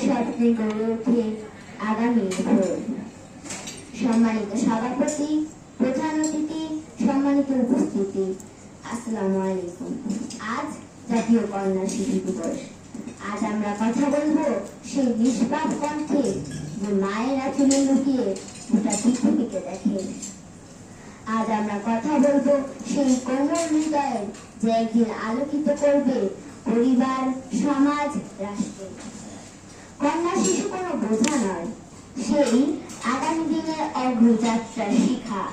স্বপ্নে গড়ে ওঠে আগামী ভোর। সম্মানিত সভাপতি, প্রধান অতিথি, সম্মানিত উপস্থিতি, আসসালামু আলাইকুম। আজ জাতীয় কন্যা শিশু দিবস। আজ আমরা কথা বলবো সেই নিষ্পাপ কণ্ঠে যে মায়ের আঁচলে লুকিয়ে গোটা পৃথিবীকে দেখে। আজ আমরা কথা বলবো সেই কোমল হৃদয় যে একদিন আলোকিত করবে পরিবার, সমাজ, রাষ্ট্র। কন্যা শিশু কোনো বোঝা নয়, সেই আগামী দিনের অগ্রযাত্রার শিখা।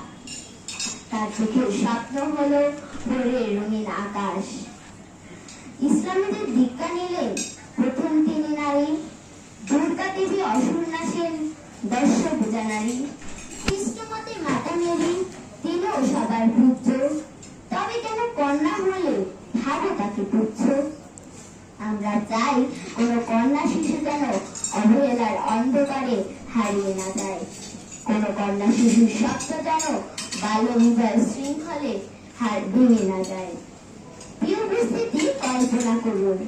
তার চোখের স্বপ্ন হলো ভোরের রঙিন আকাশ। ইসলামীদের দীক্ষা নিলেন প্রথম তিনি নারী। দুর্গা দেবী অসুর নাশেন দর্শ বোঝা নারী। খ্রিস্টমতে মাতা মেরি, তিনিও সবার পূজ্য। তবে কেন কন্যা হলে ভাবো তাকে তুচ্ছ। আমরা চাই কোনো কন্যা শিশু যেন অবহেলার অন্ধকারে হারিয়ে না যায়। কোনো কন্যা শিশুর স্বপ্ন যেন বাল্য বিবাহ শৃঙ্খলে ভেঙে না যায়। প্রিয় উপস্থিতি, কল্পনা করুন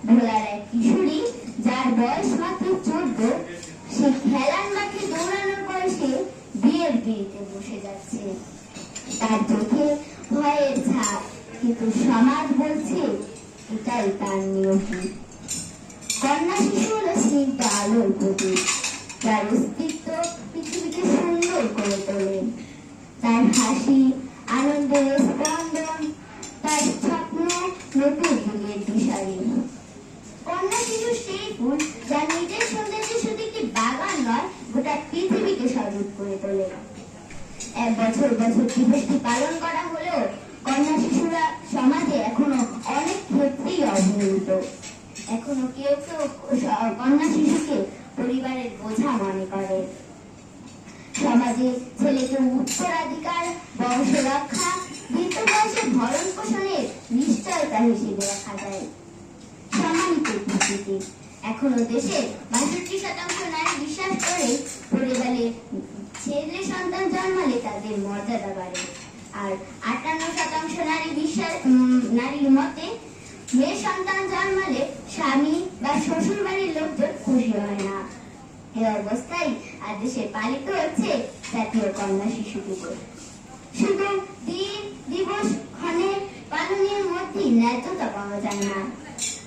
ভোলার এক কিশোরী যার বয়স মাত্র 14, সে খেলার মাঠে দৌড়ানোর বয়সে বিয়ের পিড়িতে বসে যাচ্ছে। তার চোখে ভয়ের ছাপ, কিন্তু সমাজ বলছে এটাই তার নিয়তি। কন্যা শিশু হলো স্নিগ্ধ আলোর প্রতীক, যার অস্তিত্ব পৃথিবীকে সুন্দর করে তোলে। তার হাসি আনন্দের স্পন্দন, তার স্বপ্ন নতুন যুগের দিশারি। কন্যা শিশু সেই ফুল যা নিজের সৌন্দর্য শুধু একটি বাগান নয়, গোটা পৃথিবীকে সজীব করে তোলে। এক বছর দিবসটি পালন করা হলেও কন্যা শিশুরা সমাজে এখনো অনেক ক্ষেত্রেই অবহেলিত। এখনো কেউ কেউ কন্যা শিশুকে পরিবারের বোঝা মনে করে। সমাজে ছেলেকে উত্তরাধিকার, বংশ রক্ষা, বৃদ্ধ বয়সে ভরণ পোষণের নিশ্চয়তা হিসেবে দেখা যায়। সম্মানিত উপস্থিতি, এখনো দেশের 62% নারী বিশ্বাস করে পরিবারে ছেলে সন্তান জন্মালে তাদের মর্যাদা বাড়ে। আর 58% নারীর মতে মেয়ে সন্তান জন্মালে স্বামী বা শ্বশুর বাড়ির লোকজন খুশি হয় না। এই অবস্থায় আজ দেশে পালিত হচ্ছে জাতীয় কন্যা শিশু দিবস। শুধু দিন দিবস ক্ষণে পালনের মধ্যে ন্যায্যতা পাওয়া যায় না,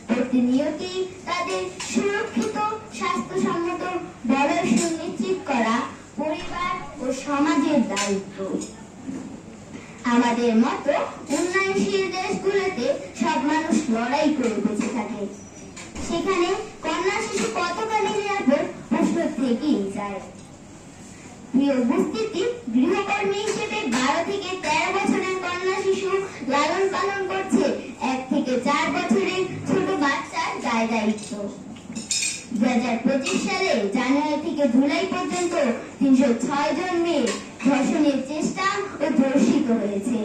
প্রতিনিয়তই তাদের সুরক্ষিত, স্বাস্থ্যসম্মত বয়স সুনিশ্চিত করা পরিবার ও সমাজের দায়িত্ব। আমাদের মতো উন্নয়নশীল দেশগুলোতে সব মানুষ লড়াই করে বেঁচে থাকে, সেখানে কন্যা শিশু কতখানি নিরাপদ প্রশ্ন থেকেই যায়। প্রিয় উপস্থিতি, গৃহকর্মী হিসেবে 12 থেকে 13 বছরের কন্যা শিশু লালন পালন করছে 1 থেকে 4 বছরের ছোট বাচ্চার দায় দায়িত্ব। 2025 সালে জানুয়ারি থেকে জুলাই পর্যন্ত 306 জন মেয়ে ধর্ষণের চেষ্টা ও ধর্ষিত হয়েছে।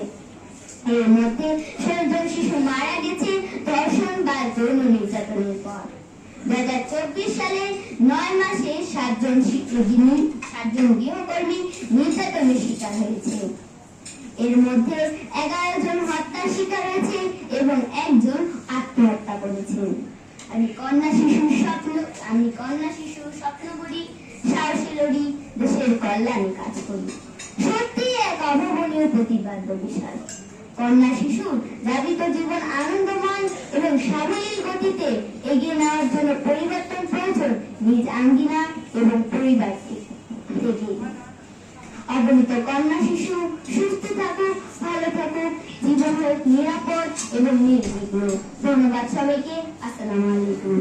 এর মধ্যে 16 জন শিশু মারা গেছে ধর্ষণ বা যৌন নির্যাতনের পর। 2024 সালে 9 মাসে 7 জন গৃহকর্মী নির্যাতনের শিকার হয়েছে। এর মধ্যে 11 জন হত্যার শিকার হয়েছে এবং 1 জন আত্মহত্যা করেছে। আমি কন্যা শিশুর স্বপ্ন করি, সাহসী লড়ি, দেশের কল্যাণে কাজ করি। সত্যি এক অভাবনীয় প্রতিপাদ্য বিষয়। কন্যা শিশুর যাবিত জীবন আনন্দময় এবং সাবলীল গতিতে এগিয়ে নেওয়ার জন্য পরিবর্তন প্রয়োজন নিজ আঙ্গিনা এবং পরিবার থেকে। অগণিত কন্যা শিশু সুস্থ থাকুক, ভালো থাকুক, জীবন হোক নিরাপদ এবং নির্বিঘ্ন। ধন্যবাদ সবাইকে। আসসালামু আলাইকুম।